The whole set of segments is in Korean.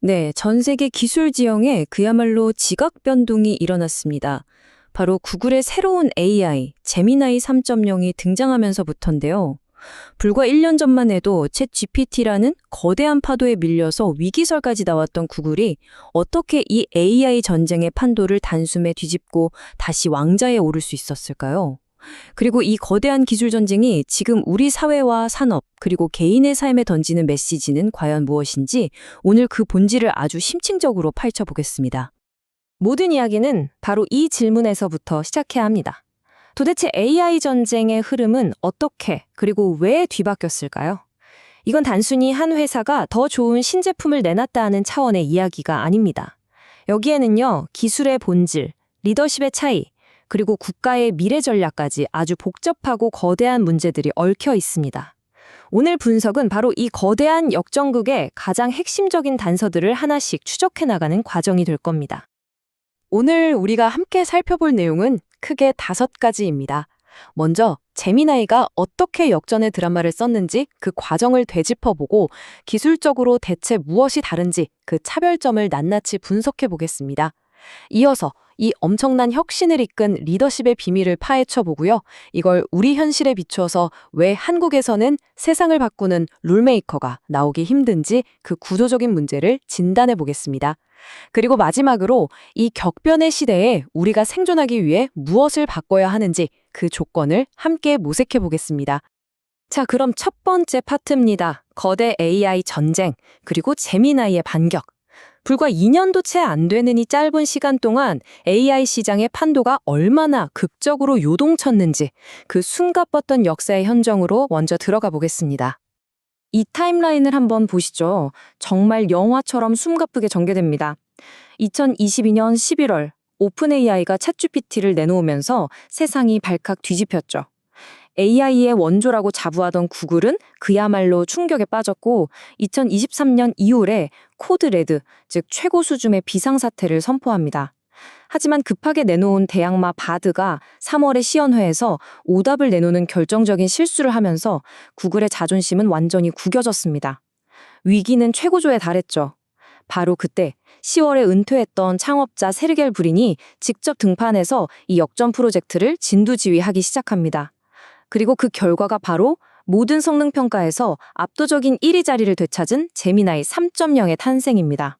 네, 전 세계 기술 지형에 그야말로 지각 변동이 일어났습니다. 바로 구글의 새로운 AI, 제미나이 3.0이 등장하면서부터인데요. 불과 1년 전만 해도 챗 GPT라는 거대한 파도에 밀려서 위기설까지 나왔던 구글이 어떻게 이 AI 전쟁의 판도를 단숨에 뒤집고 다시 왕좌에 오를 수 있었을까요? 그리고 이 거대한 기술 전쟁이 지금 우리 사회와 산업, 그리고 개인의 삶에 던지는 메시지는 과연 무엇인지 오늘 그 본질을 아주 심층적으로 파헤쳐보겠습니다. 모든 이야기는 바로 이 질문에서부터 시작해야 합니다. 도대체 AI 전쟁의 흐름은 어떻게, 그리고 왜 뒤바뀌었을까요? 이건 단순히 한 회사가 더 좋은 신제품을 내놨다 하는 차원의 이야기가 아닙니다. 여기에는요, 기술의 본질, 리더십의 차이, 그리고 국가의 미래 전략까지 아주 복잡하고 거대한 문제들이 얽혀 있습니다. 오늘 분석은 바로 이 거대한 역전극의 가장 핵심적인 단서들을 하나씩 추적해 나가는 과정이 될 겁니다. 오늘 우리가 함께 살펴볼 내용은 크게 5가지입니다. 먼저 제미나이가 어떻게 역전의 드라마를 썼는지 그 과정을 되짚어보고 기술적으로 대체 무엇이 다른지 그 차별점을 낱낱이 분석해 보겠습니다. 이어서 이 엄청난 혁신을 이끈 리더십의 비밀을 파헤쳐 보고요. 이걸 우리 현실에 비추어서 왜 한국에서는 세상을 바꾸는 룰메이커가 나오기 힘든지 그 구조적인 문제를 진단해 보겠습니다. 그리고 마지막으로 이 격변의 시대에 우리가 생존하기 위해 무엇을 바꿔야 하는지 그 조건을 함께 모색해 보겠습니다. 자, 그럼 첫 번째 파트입니다. 거대 AI 전쟁, 그리고 제미나이의 반격. 불과 2년도 채 안 되는 이 짧은 시간 동안 AI 시장의 판도가 얼마나 극적으로 요동쳤는지 그 숨가뻤던 역사의 현장으로 먼저 들어가 보겠습니다. 이 타임라인을 한번 보시죠. 정말 영화처럼 숨가쁘게 전개됩니다. 2022년 11월 오픈 AI가 챗GPT를 내놓으면서 세상이 발칵 뒤집혔죠. AI의 원조라고 자부하던 구글은 그야말로 충격에 빠졌고 2023년 2월에 코드레드, 즉 최고 수준의 비상사태를 선포합니다. 하지만 급하게 내놓은 대항마 바드가 3월의 시연회에서 오답을 내놓는 결정적인 실수를 하면서 구글의 자존심은 완전히 구겨졌습니다. 위기는 최고조에 달했죠. 바로 그때 10월에 은퇴했던 창업자 세르겔 브린이 직접 등판해서 이 역전 프로젝트를 진두지휘하기 시작합니다. 그리고 그 결과가 바로 모든 성능 평가에서 압도적인 1위 자리를 되찾은 제미나이 3.0의 탄생입니다.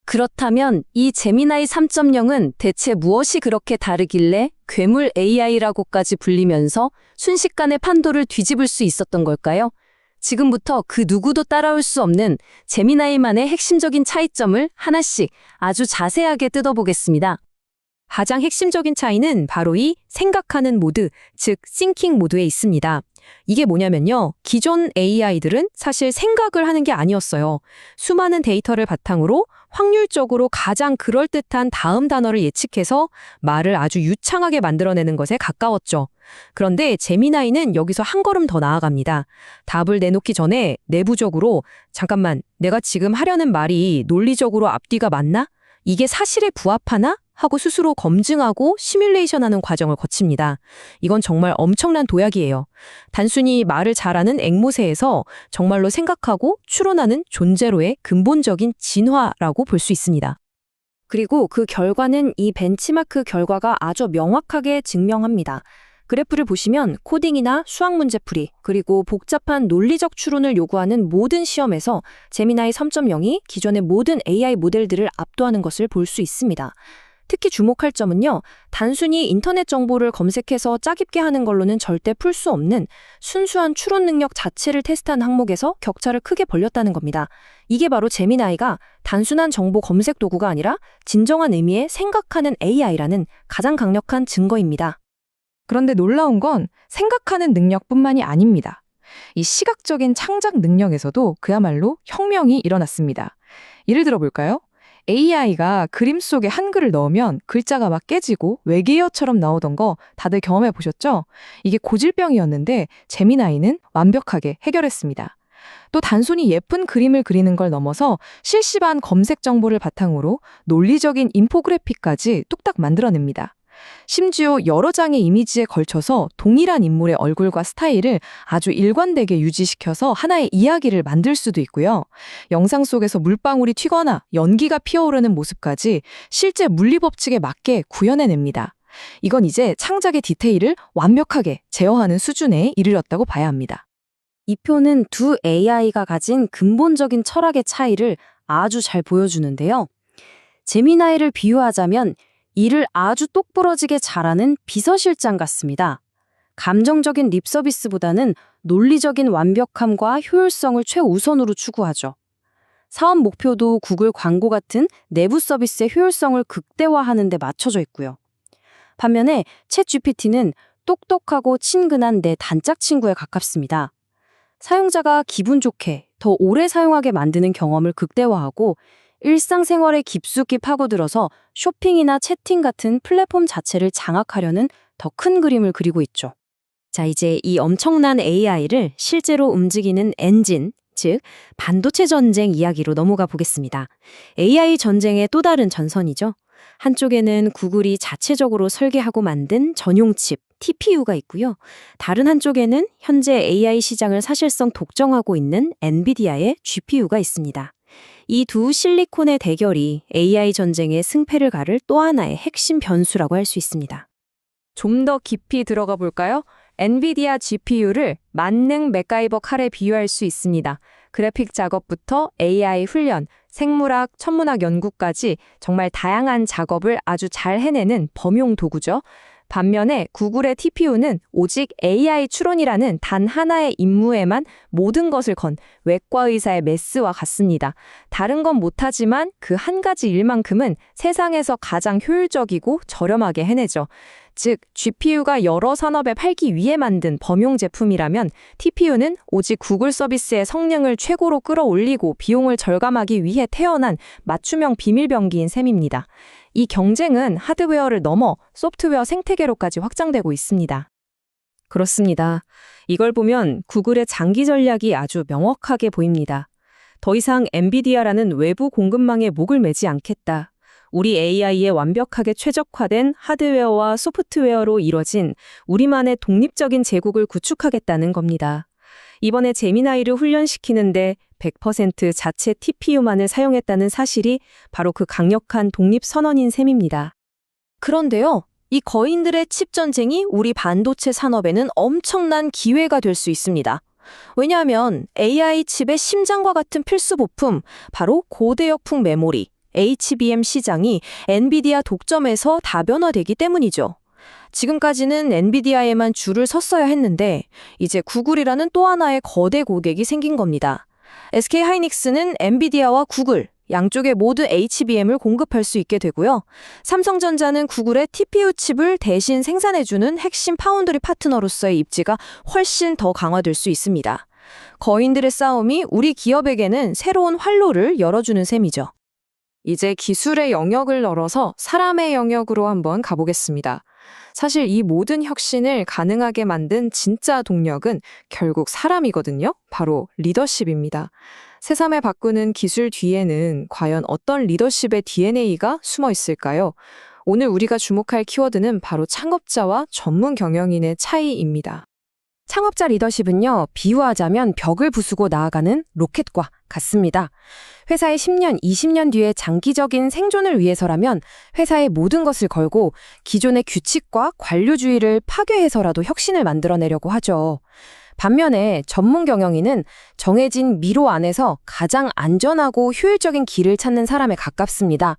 그렇다면 이 제미나이 3.0은 대체 무엇이 그렇게 다르길래 괴물 AI라고까지 불리면서 순식간에 판도를 뒤집을 수 있었던 걸까요? 지금부터 그 누구도 따라올 수 없는 제미나이만의 핵심적인 차이점을 하나씩 아주 자세하게 뜯어보겠습니다. 가장 핵심적인 차이는 바로 이 생각하는 모드, 즉 싱킹 모드에 있습니다. 이게 뭐냐면요. 기존 AI들은 사실 생각을 하는 게 아니었어요. 수많은 데이터를 바탕으로 확률적으로 가장 그럴듯한 다음 단어를 예측해서 말을 아주 유창하게 만들어내는 것에 가까웠죠. 그런데 제미나이는 여기서 한 걸음 더 나아갑니다. 답을 내놓기 전에 내부적으로 잠깐만, 내가 지금 하려는 말이 논리적으로 앞뒤가 맞나? 이게 사실에 부합하나? 하고 스스로 검증하고 시뮬레이션하는 과정을 거칩니다. 이건 정말 엄청난 도약이에요. 단순히 말을 잘하는 앵무새에서 정말로 생각하고 추론하는 존재로의 근본적인 진화라고 볼 수 있습니다. 그리고 그 결과는 이 벤치마크 결과가 아주 명확하게 증명합니다. 그래프를 보시면 코딩이나 수학 문제풀이, 그리고 복잡한 논리적 추론을 요구하는 모든 시험에서 제미나이 3.0이 기존의 모든 AI 모델들을 압도하는 것을 볼 수 있습니다. 특히 주목할 점은요, 단순히 인터넷 정보를 검색해서 짜깁게 하는 걸로는 절대 풀 수 없는 순수한 추론 능력 자체를 테스트한 항목에서 격차를 크게 벌렸다는 겁니다. 이게 바로 제미나이가 단순한 정보 검색 도구가 아니라 진정한 의미의 생각하는 AI라는 가장 강력한 증거입니다. 그런데 놀라운 건 생각하는 능력뿐만이 아닙니다. 이 시각적인 창작 능력에서도 그야말로 혁명이 일어났습니다. 예를 들어볼까요? AI가 그림 속에 한글을 넣으면 글자가 막 깨지고 외계어처럼 나오던 거 다들 경험해 보셨죠? 이게 고질병이었는데 제미나이는 완벽하게 해결했습니다. 또 단순히 예쁜 그림을 그리는 걸 넘어서 실시간 검색 정보를 바탕으로 논리적인 인포그래픽까지 뚝딱 만들어냅니다. 심지어 여러 장의 이미지에 걸쳐서 동일한 인물의 얼굴과 스타일을 아주 일관되게 유지시켜서 하나의 이야기를 만들 수도 있고요. 영상 속에서 물방울이 튀거나 연기가 피어오르는 모습까지 실제 물리법칙에 맞게 구현해냅니다. 이건 이제 창작의 디테일을 완벽하게 제어하는 수준에 이르렀다고 봐야 합니다. 이 표는 두 AI가 가진 근본적인 철학의 차이를 아주 잘 보여주는데요. 제미나이를 비유하자면 일을 아주 똑부러지게 잘하는 비서실장 같습니다. 감정적인 립 서비스보다는 논리적인 완벽함과 효율성을 최우선으로 추구하죠. 사업 목표도 구글 광고 같은 내부 서비스의 효율성을 극대화하는 데 맞춰져 있고요. 반면에 챗GPT는 똑똑하고 친근한 내 단짝 친구에 가깝습니다. 사용자가 기분 좋게 더 오래 사용하게 만드는 경험을 극대화하고 일상생활에 깊숙이 파고들어서 쇼핑이나 채팅 같은 플랫폼 자체를 장악하려는 더 큰 그림을 그리고 있죠. 자, 이제 이 엄청난 AI를 실제로 움직이는 엔진, 즉 반도체 전쟁 이야기로 넘어가 보겠습니다. AI 전쟁의 또 다른 전선이죠. 한쪽에는 구글이 자체적으로 설계하고 만든 전용 칩, TPU가 있고요. 다른 한쪽에는 현재 AI 시장을 사실상 독점하고 있는 엔비디아의 GPU가 있습니다. 이 두 실리콘의 대결이 AI 전쟁의 승패를 가를 또 하나의 핵심 변수라고 할 수 있습니다. 좀 더 깊이 들어가 볼까요? 엔비디아 GPU를 만능 맥가이버 칼에 비유할 수 있습니다. 그래픽 작업부터 AI 훈련, 생물학, 천문학 연구까지 정말 다양한 작업을 아주 잘 해내는 범용 도구죠. 반면에 구글의 TPU는 오직 AI 추론이라는 단 하나의 임무에만 모든 것을 건 외과 의사의 메스와 같습니다. 다른 건 못하지만 그 한 가지 일만큼은 세상에서 가장 효율적이고 저렴하게 해내죠. 즉, GPU가 여러 산업에 팔기 위해 만든 범용 제품이라면 TPU는 오직 구글 서비스의 성능을 최고로 끌어올리고 비용을 절감하기 위해 태어난 맞춤형 비밀병기인 셈입니다. 이 경쟁은 하드웨어를 넘어 소프트웨어 생태계로까지 확장되고 있습니다. 그렇습니다. 이걸 보면 구글의 장기 전략이 아주 명확하게 보입니다. 더 이상 엔비디아라는 외부 공급망에 목을 매지 않겠다. 우리 AI에 완벽하게 최적화된 하드웨어와 소프트웨어로 이뤄진 우리만의 독립적인 제국을 구축하겠다는 겁니다. 이번에 제미나이를 훈련시키는데 100% 자체 TPU만을 사용했다는 사실이 바로 그 강력한 독립 선언인 셈입니다. 그런데요, 이 거인들의 칩 전쟁이 우리 반도체 산업에는 엄청난 기회가 될 수 있습니다. 왜냐하면 AI 칩의 심장과 같은 필수 부품, 바로 고대역풍 메모리, HBM 시장이 엔비디아 독점에서 다변화되기 때문이죠. 지금까지는 엔비디아에만 줄을 섰어야 했는데 이제 구글이라는 또 하나의 거대 고객이 생긴 겁니다. SK하이닉스는 엔비디아와 구글, 양쪽에 모두 HBM을 공급할 수 있게 되고요. 삼성전자는 구글의 TPU 칩을 대신 생산해주는 핵심 파운드리 파트너로서의 입지가 훨씬 더 강화될 수 있습니다. 거인들의 싸움이 우리 기업에게는 새로운 활로를 열어주는 셈이죠. 이제 기술의 영역을 넘어서 사람의 영역으로 한번 가보겠습니다. 사실 이 모든 혁신을 가능하게 만든 진짜 동력은 결국 사람이거든요. 바로 리더십입니다. 세상을 바꾸는 기술 뒤에는 과연 어떤 리더십의 DNA가 숨어 있을까요? 오늘 우리가 주목할 키워드는 바로 창업자와 전문 경영인의 차이입니다. 창업자 리더십은요, 비유하자면 벽을 부수고 나아가는 로켓과 같습니다. 회사의 10년, 20년 뒤에 장기적인 생존을 위해서라면 회사의 모든 것을 걸고 기존의 규칙과 관료주의를 파괴해서라도 혁신을 만들어내려고 하죠. 반면에 전문 경영인은 정해진 미로 안에서 가장 안전하고 효율적인 길을 찾는 사람에 가깝습니다.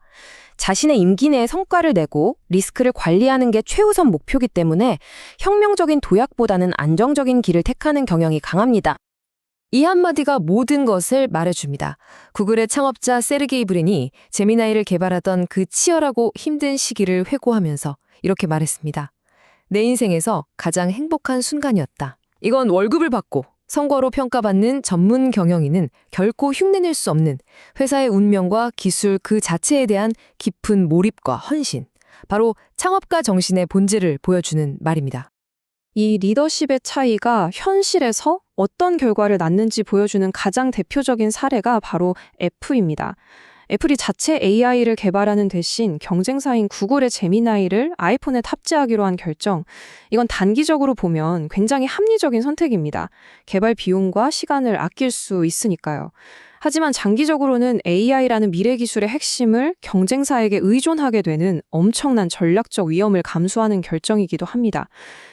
자신의 임기 내에 성과를 내고 리스크를 관리하는 게 최우선 목표이기 때문에 혁명적인 도약보다는 안정적인 길을 택하는 경향이 강합니다. 이 한마디가 모든 것을 말해줍니다. 구글의 창업자 세르게이 브린이 제미나이를 개발하던 그 치열하고 힘든 시기를 회고하면서 이렇게 말했습니다. 내 인생에서 가장 행복한 순간이었다. 이건 월급을 받고 성과로 평가받는 전문 경영인은 결코 흉내낼 수 없는 회사의 운명과 기술 그 자체에 대한 깊은 몰입과 헌신, 바로 창업가 정신의 본질을 보여주는 말입니다. 이 리더십의 차이가 현실에서 어떤 결과를 낳는지 보여주는 가장 대표적인 사례가 바로 F입니다. 애플이 자체 AI를 개발하는 대신 경쟁사인 구글의 제미나이를 아이폰에 탑재하기로 한 결정. 이건 단기적으로 보면 굉장히 합리적인 선택입니다. 개발 비용과 시간을 아낄 수 있으니까요. 하지만 장기적으로는 AI라는 미래 기술의 핵심을 경쟁사에게 의존하게 되는 엄청난 전략적 위험을 감수하는 결정이기도 합니다.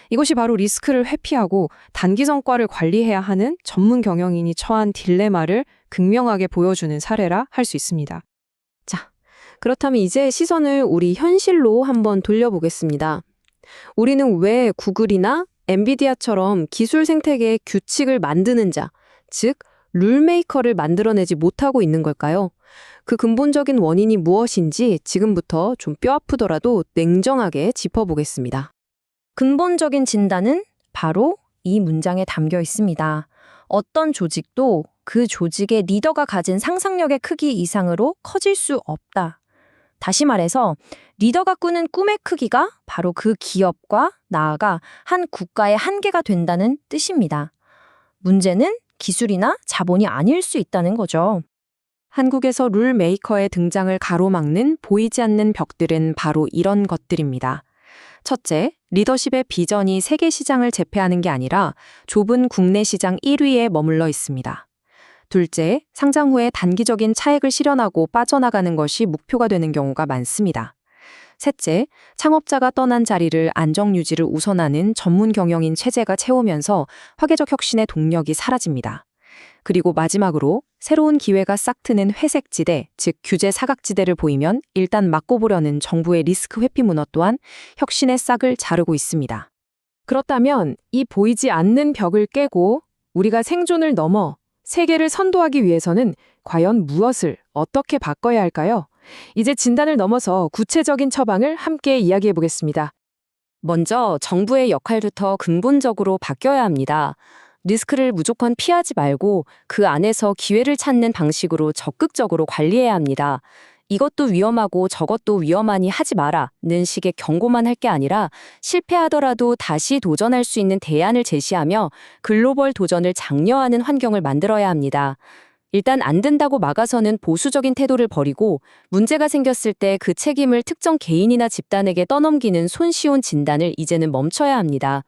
이것이 바로 리스크를 회피하고 단기 성과를 관리해야 하는 전문 경영인이 처한 딜레마를 극명하게 보여주는 사례라 할 수 있습니다. 자, 그렇다면 이제 시선을 우리 현실로 한번 돌려보겠습니다. 우리는 왜 구글이나 엔비디아처럼 기술 생태계의 규칙을 만드는 자, 즉 룰메이커를 만들어내지 못하고 있는 걸까요? 그 근본적인 원인이 무엇인지 지금부터 좀 뼈아프더라도 냉정하게 짚어보겠습니다. 근본적인 진단은 바로 이 문장에 담겨 있습니다. 어떤 조직도 그 조직의 리더가 가진 상상력의 크기 이상으로 커질 수 없다. 다시 말해서 리더가 꾸는 꿈의 크기가 바로 그 기업과 나아가 한 국가의 한계가 된다는 뜻입니다. 문제는 기술이나 자본이 아닐 수 있다는 거죠. 한국에서 룰 메이커의 등장을 가로막는 보이지 않는 벽들은 바로 이런 것들입니다. 첫째, 리더십의 비전이 세계 시장을 제패하는 게 아니라 좁은 국내 시장 1위에 머물러 있습니다. 둘째, 상장 후에 단기적인 차익을 실현하고 빠져나가는 것이 목표가 되는 경우가 많습니다. 셋째, 창업자가 떠난 자리를 안정 유지를 우선하는 전문 경영인 체제가 채우면서 화개적 혁신의 동력이 사라집니다. 그리고 마지막으로 새로운 기회가 싹트는 회색지대, 즉 규제 사각지대를 보이면 일단 막고 보려는 정부의 리스크 회피 문화 또한 혁신의 싹을 자르고 있습니다. 그렇다면 이 보이지 않는 벽을 깨고 우리가 생존을 넘어 세계를 선도하기 위해서는 과연 무엇을 어떻게 바꿔야 할까요? 이제 진단을 넘어서 구체적인 처방을 함께 이야기해 보겠습니다. 먼저 정부의 역할부터 근본적으로 바뀌어야 합니다. 리스크를 무조건 피하지 말고 그 안에서 기회를 찾는 방식으로 적극적으로 관리해야 합니다. 이것도 위험하고 저것도 위험하니 하지 마라는 식의 경고만 할 게 아니라 실패하더라도 다시 도전할 수 있는 대안을 제시하며 글로벌 도전을 장려하는 환경을 만들어야 합니다. 일단 안 된다고 막아서는 보수적인 태도를 버리고 문제가 생겼을 때 그 책임을 특정 개인이나 집단에게 떠넘기는 손쉬운 진단을 이제는 멈춰야 합니다.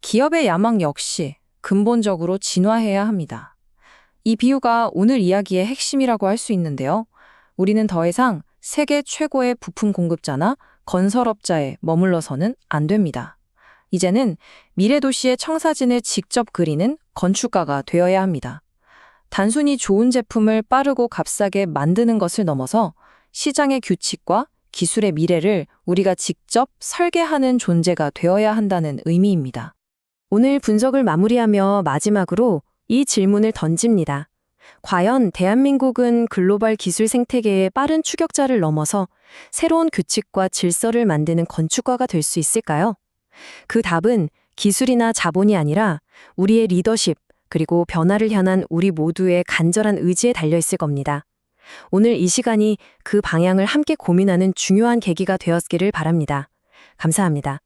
기업의 야망 역시 근본적으로 진화해야 합니다. 이 비유가 오늘 이야기의 핵심이라고 할 수 있는데요. 우리는 더 이상 세계 최고의 부품 공급자나 건설업자에 머물러서는 안 됩니다. 이제는 미래 도시의 청사진을 직접 그리는 건축가가 되어야 합니다. 단순히 좋은 제품을 빠르고 값싸게 만드는 것을 넘어서 시장의 규칙과 기술의 미래를 우리가 직접 설계하는 존재가 되어야 한다는 의미입니다. 오늘 분석을 마무리하며 마지막으로 이 질문을 던집니다. 과연 대한민국은 글로벌 기술 생태계의 빠른 추격자를 넘어서 새로운 규칙과 질서를 만드는 건축가가 될 수 있을까요? 그 답은 기술이나 자본이 아니라 우리의 리더십, 그리고 변화를 향한 우리 모두의 간절한 의지에 달려 있을 겁니다. 오늘 이 시간이 그 방향을 함께 고민하는 중요한 계기가 되었기를 바랍니다. 감사합니다.